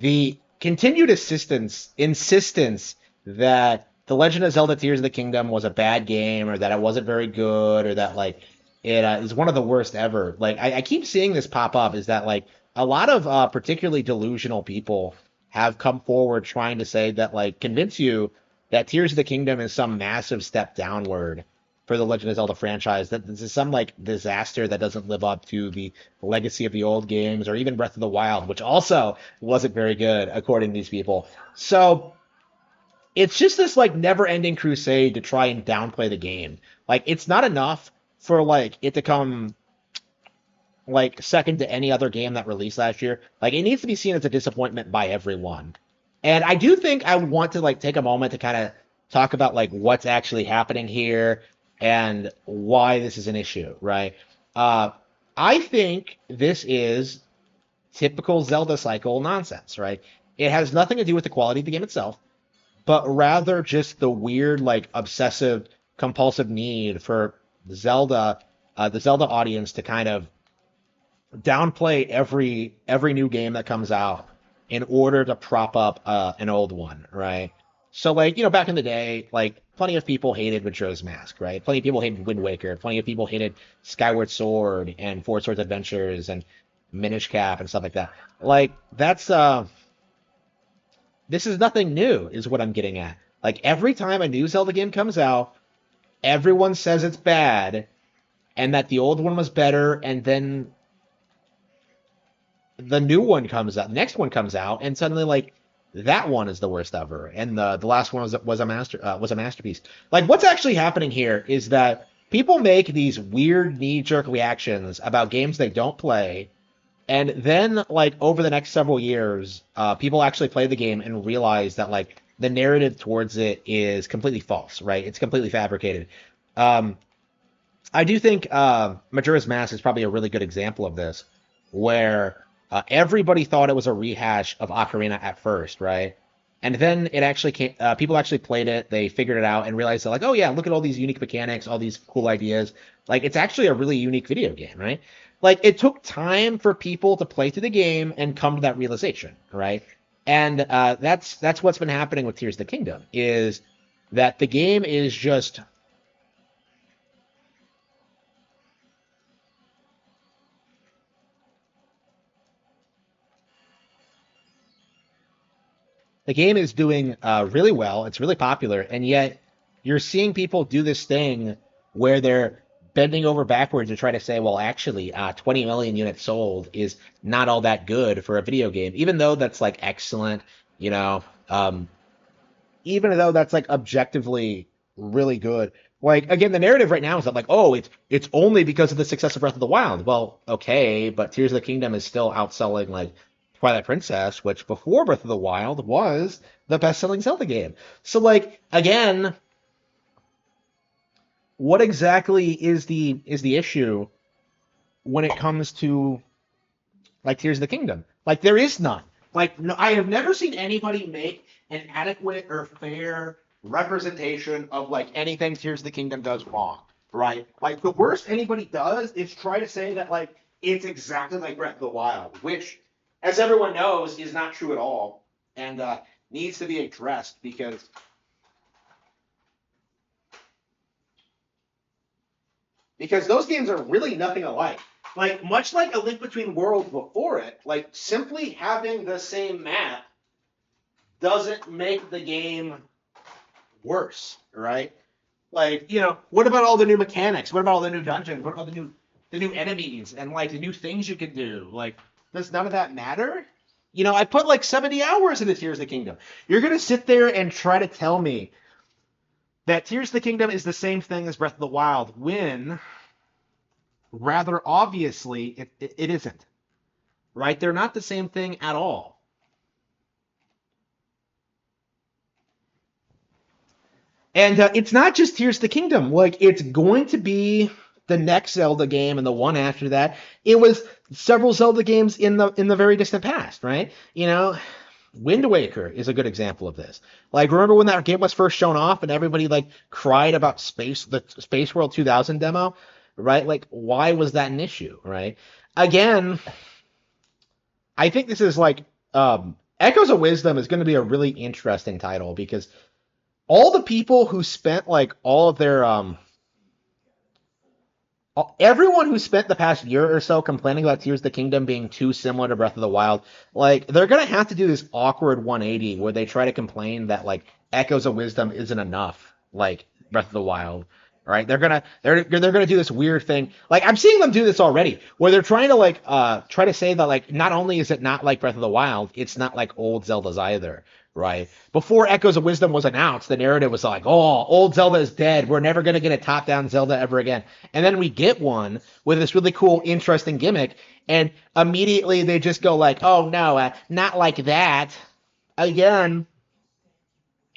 the continued insistence that The Legend of Zelda Tears of the Kingdom was a bad game, or that it wasn't very good, or that like it is one of the worst ever. Like I keep seeing this pop up, is that like a lot of particularly delusional people have come forward trying to say that like convince you that Tears of the Kingdom is some massive step downward for the Legend of Zelda franchise, that this is some like disaster that doesn't live up to the legacy of the old games, or even Breath of the Wild, which also wasn't very good according to these people. So it's just this like never-ending crusade to try and downplay the game. Like it's not enough for like it to come like second to any other game that released last year. Like it needs to be seen as a disappointment by everyone. And I do think I want to like take a moment to kind of talk about like what's actually happening here and why this is an issue, right? Uh, I think this is typical Zelda cycle nonsense, right? It has nothing to do with the quality of the game itself, but rather just the weird, like obsessive, compulsive need for Zelda, the Zelda audience to kind of downplay every new game that comes out in order to prop up an old one, right? So like, back in the day, like plenty of people hated Majora's Mask, right? Plenty of people hated Wind Waker. Plenty of people hated Skyward Sword and Four Swords Adventures and Minish Cap and stuff like that. Like that's this is nothing new, is what I'm getting at. Like every time a new Zelda game comes out, everyone says it's bad and that the old one was better, and then the new one comes out, the next one comes out, and suddenly like that one is the worst ever, and the last one was a masterpiece. Like what's actually happening here is that people make these weird knee jerk reactions about games they don't play, and then like over the next several years, people actually play the game and realize that like the narrative towards it is completely false, right? It's completely fabricated. Um, I do think Majora's Mask is probably a really good example of this, where everybody thought it was a rehash of Ocarina at first, right? And then it actually came, people actually played it, they figured it out, and realized that, like, oh yeah, look at all these unique mechanics, all these cool ideas. Like, it's actually a really unique video game, right? Like, it took time for people to play through the game and come to that realization, right? And that's what's been happening with Tears of the Kingdom, is that the game is just the game is doing really well. It's really popular, and yet you're seeing people do this thing where they're bending over backwards to try to say, well, actually, 20 million units sold is not all that good for a video game, even though that's like excellent, you know, even though that's like objectively really good. Like again, the narrative right now is that like, oh, it's only because of the success of Breath of the Wild. Well, okay, but Tears of the Kingdom is still outselling like Twilight Princess, which before Breath of the Wild was the best-selling Zelda game. So like again, what exactly is the issue when it comes to like Tears of the Kingdom? Like there is none. Like no, I have never seen anybody make an adequate or fair representation of like anything Tears of the Kingdom does wrong, right? Like the worst anybody does is try to say that like it's exactly like Breath of the Wild, which, as everyone knows, is not true at all, and needs to be addressed because those games are really nothing alike. Like much like A Link Between Worlds before it, like simply having the same map doesn't make the game worse, right? Like, what about all the new mechanics? What about all the new dungeons? What about the new enemies and like the new things you can do? Like, does none of that matter? I put like 70 hours into Tears of the Kingdom. You're gonna sit there and try to tell me that Tears of the Kingdom is the same thing as Breath of the Wild when rather obviously it isn't. Right? They're not the same thing at all. And it's not just Tears of the Kingdom. Like, it's going to be the next Zelda game and the one after that. It was several Zelda games in the very distant past, right? Wind Waker is a good example of this. Like, remember when that game was first shown off and everybody like cried about the Space World 2000 demo, right? Like, why was that an issue, right? Again, I think this is like Echoes of Wisdom is going to be a really interesting title because all the people who spent like all of their everyone who spent the past year or so complaining about Tears of the Kingdom being too similar to Breath of the Wild, like they're gonna have to do this awkward 180 where they try to complain that like Echoes of Wisdom isn't enough, like Breath of the Wild. Right? They're gonna do this weird thing. Like I'm seeing them do this already, where they're trying to like try to say that like not only is it not like Breath of the Wild, it's not like old Zelda's either. Right? Before Echoes of Wisdom was announced, the narrative was like, oh, old Zelda is dead. We're never going to get a top down Zelda ever again. And then we get one with this really cool, interesting gimmick. And immediately they just go like, oh, no, not like that. Again,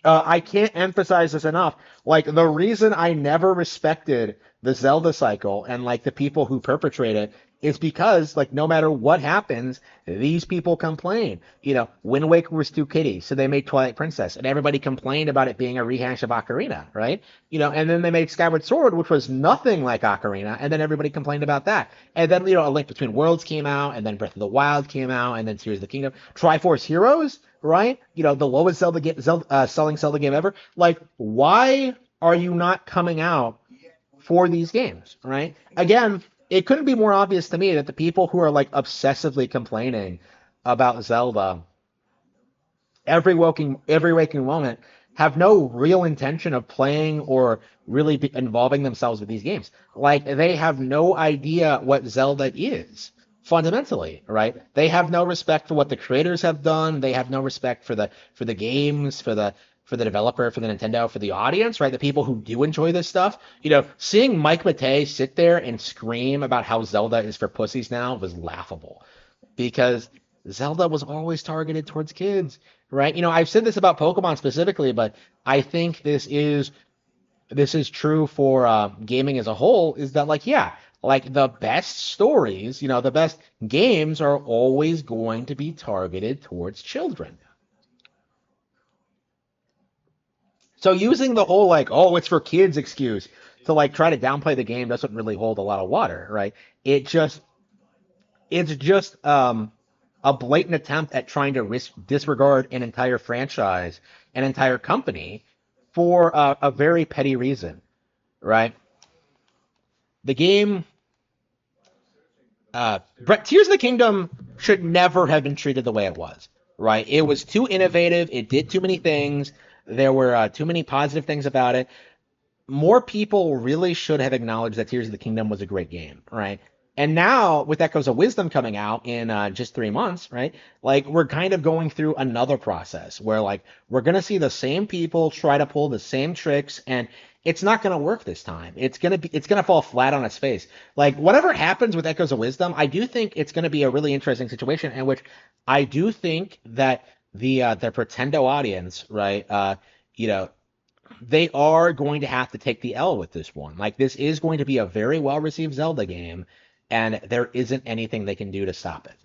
I can't emphasize this enough. Like the reason I never respected the Zelda cycle and like the people who perpetrate it is because like no matter what happens, these people complain. Wind Waker was too kiddie, so they made Twilight Princess, and everybody complained about it being a rehash of Ocarina, right? And then they made Skyward Sword, which was nothing like Ocarina, and then everybody complained about that. And then A Link Between Worlds came out, and then Breath of the Wild came out, and then Tears of the Kingdom, Triforce Heroes, right? The lowest selling Zelda game ever. Like, why are you not coming out for these games, right? Again, it couldn't be more obvious to me that the people who are like obsessively complaining about Zelda every waking moment have no real intention of playing or really involving themselves with these games. Like they have no idea what Zelda is fundamentally, right? They have no respect for what the creators have done. They have no respect for the games, for the developer, for the Nintendo, for the audience, right? The people who do enjoy this stuff. Seeing Mike Matei sit there and scream about how Zelda is for pussies now was laughable because Zelda was always targeted towards kids, right? I've said this about Pokemon specifically, but I think this is true for gaming as a whole. Is that like yeah, like the best stories, the best games are always going to be targeted towards children. So using the whole like oh it's for kids excuse to like try to downplay the game doesn't really hold a lot of water, right? It just it's just a blatant attempt at trying to disregard an entire franchise, an entire company, for a very petty reason, right? The game, Tears of the Kingdom should never have been treated the way it was, right? It was too innovative. It did too many things. There were too many positive things about it. More people really should have acknowledged that Tears of the Kingdom was a great game, right? And now with Echoes of Wisdom coming out in just 3 months, right? Like we're kind of going through another process where like we're gonna see the same people try to pull the same tricks, and it's not gonna work this time. It's gonna fall flat on its face. Like whatever happens with Echoes of Wisdom, I do think it's gonna be a really interesting situation in which I do think that the Pretendo audience, right? You know, they are going to have to take the L with this one. Like this is going to be a very well received Zelda game, and there isn't anything they can do to stop it.